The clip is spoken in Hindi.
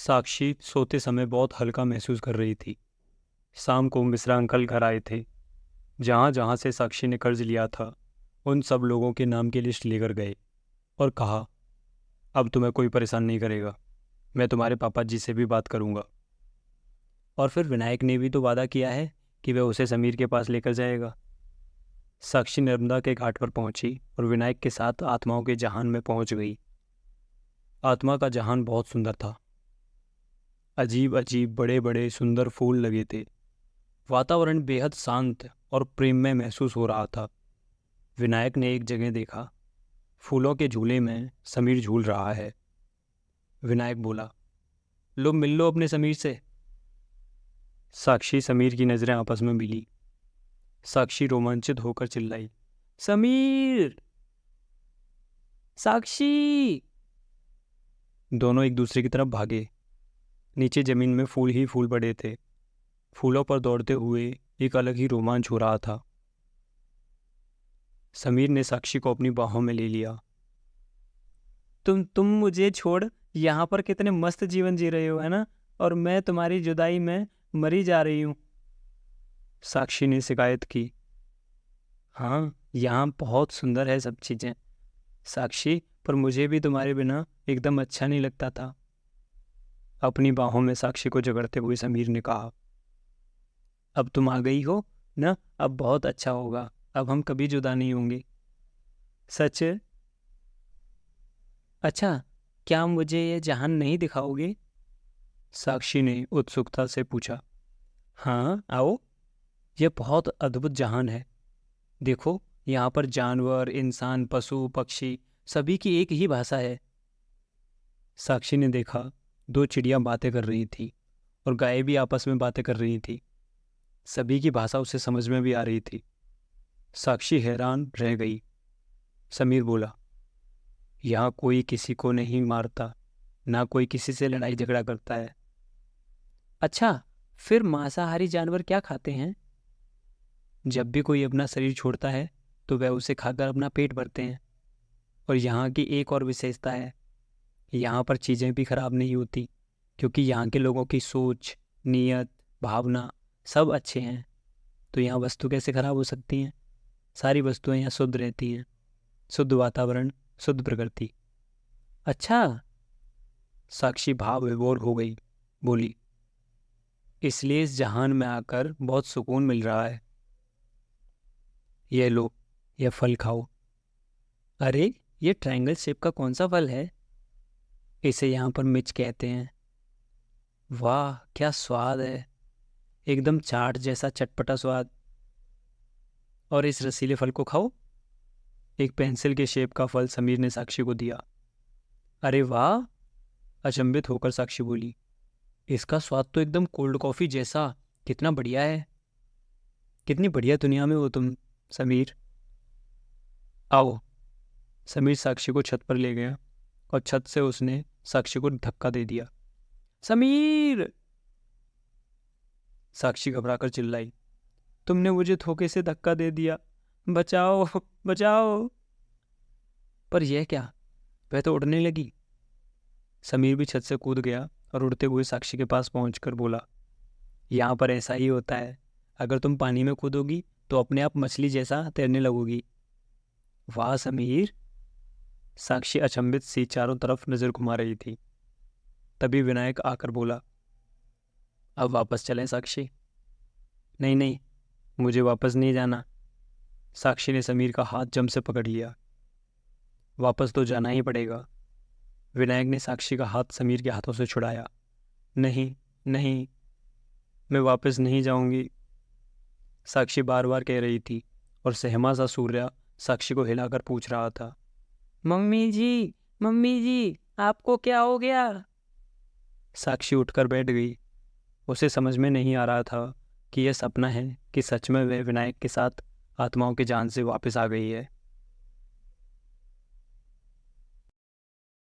साक्षी सोते समय बहुत हल्का महसूस कर रही थी। शाम को मिश्रा अंकल घर आए थे। जहाँ जहाँ से साक्षी ने कर्ज लिया था, उन सब लोगों के नाम की लिस्ट लेकर गए और कहा, अब तुम्हें कोई परेशान नहीं करेगा। मैं तुम्हारे पापा जी से भी बात करूँगा। और फिर विनायक ने भी तो वादा किया है कि वह उसे समीर के पास लेकर जाएगा। साक्षी नर्मदा के घाट पर पहुंची और विनायक के साथ आत्माओं के जहान में पहुंच गई। आत्मा का जहान बहुत सुंदर था। अजीब अजीब बड़े बड़े सुंदर फूल लगे थे। वातावरण बेहद शांत और प्रेममय महसूस हो रहा था। विनायक ने एक जगह देखा, फूलों के झूले में समीर झूल रहा है। विनायक बोला, लो मिल लो अपने समीर से। साक्षी समीर की नज़रें आपस में मिली। साक्षी रोमांचित होकर चिल्लाई, समीर, साक्षी। दोनों एक दूसरे की तरफ भागे। नीचे जमीन में फूल ही फूल पड़े थे। फूलों पर दौड़ते हुए एक अलग ही रोमांच हो रहा था। समीर ने साक्षी को अपनी बाहों में ले लिया। तुम मुझे छोड़ यहाँ पर कितने मस्त जीवन जी रहे हो, है ना? और मैं तुम्हारी जुदाई में मरी जा रही हूँ। साक्षी ने शिकायत की। हाँ, यहाँ बहुत सुंदर है सब चीज़ें साक्षी, पर मुझे भी तुम्हारे बिना एकदम अच्छा नहीं लगता था। अपनी बाहों में साक्षी को जकड़ते हुए समीर ने कहा, अब तुम आ गई हो ना, अब बहुत अच्छा होगा। अब हम कभी जुदा नहीं होंगे। सच? अच्छा, क्या मुझे ये जहान नहीं दिखाओगे? साक्षी ने उत्सुकता से पूछा। हाँ, आओ। यह बहुत अद्भुत जहान है। देखो, यहाँ पर जानवर, इंसान, पशु, पक्षी सभी की एक ही भाषा है। साक्षी ने देखा, दो चिड़िया बातें कर रही थी और गायें भी आपस में बातें कर रही थी। सभी की भाषा उसे समझ में भी आ रही थी। साक्षी हैरान रह गई। समीर बोला, यहाँ कोई किसी को नहीं मारता, ना कोई किसी से लड़ाई झगड़ा करता है। अच्छा, फिर मांसाहारी जानवर क्या खाते हैं? जब भी कोई अपना शरीर छोड़ता है तो वह उसे खाकर अपना पेट भरते हैं। और यहाँ की एक और विशेषता है, यहाँ पर चीज़ें भी खराब नहीं होती, क्योंकि यहाँ के लोगों की सोच, नीयत, भावना सब अच्छे हैं। तो यहाँ वस्तु कैसे खराब हो सकती हैं? सारी वस्तुएं यहाँ शुद्ध रहती हैं। शुद्ध वातावरण, शुद्ध प्रकृति। अच्छा। साक्षी भाव विभोर हो गई, बोली, इसलिए इस जहान में आकर बहुत सुकून मिल रहा है। ये लो, यह फल खाओ। अरे, ये ट्रायंगल शेप का कौन सा फल है? इसे यहाँ पर मिर्च कहते हैं। वाह, क्या स्वाद है! एकदम चाट जैसा चटपटा स्वाद। और इस रसीले फल को खाओ। एक पेंसिल के शेप का फल समीर ने साक्षी को दिया। अरे वाह! अचंभित होकर साक्षी बोली, इसका स्वाद तो एकदम कोल्ड कॉफी जैसा। कितना बढ़िया है! कितनी बढ़िया दुनिया में हो तुम, समीर। आओ। समीर साक्षी को छत पर ले गया और छत से उसने साक्षी को धक्का दे दिया। समीर! साक्षी घबराकर चिल्लाई, तुमने मुझे धोखे से धक्का दे दिया। बचाओ, बचाओ! पर यह क्या, वह तो उड़ने लगी। समीर भी छत से कूद गया और उड़ते हुए साक्षी के पास पहुंचकर बोला, यहाँ पर ऐसा ही होता है। अगर तुम पानी में कूदोगी तो अपने आप मछली जैसा तैरने लगोगी। वाह समीर! साक्षी अचंभित सी चारों तरफ नजर घुमा रही थी। तभी विनायक आकर बोला, अब वापस चलें साक्षी? नहीं नहीं, मुझे वापस नहीं जाना। साक्षी ने समीर का हाथ जम से पकड़ लिया। वापस तो जाना ही पड़ेगा। विनायक ने साक्षी का हाथ समीर के हाथों से छुड़ाया। नहीं नहीं, मैं वापस नहीं जाऊंगी, साक्षी बार बार कह रही थी और सहमा सा सूर्या साक्षी को हिलाकर पूछ रहा था, मम्मी जी, आपको क्या हो गया? साक्षी उठकर बैठ गई। उसे समझ में नहीं आ रहा था कि यह सपना है कि सच में वह विनायक के साथ आत्माओं के जान से वापस आ गई है।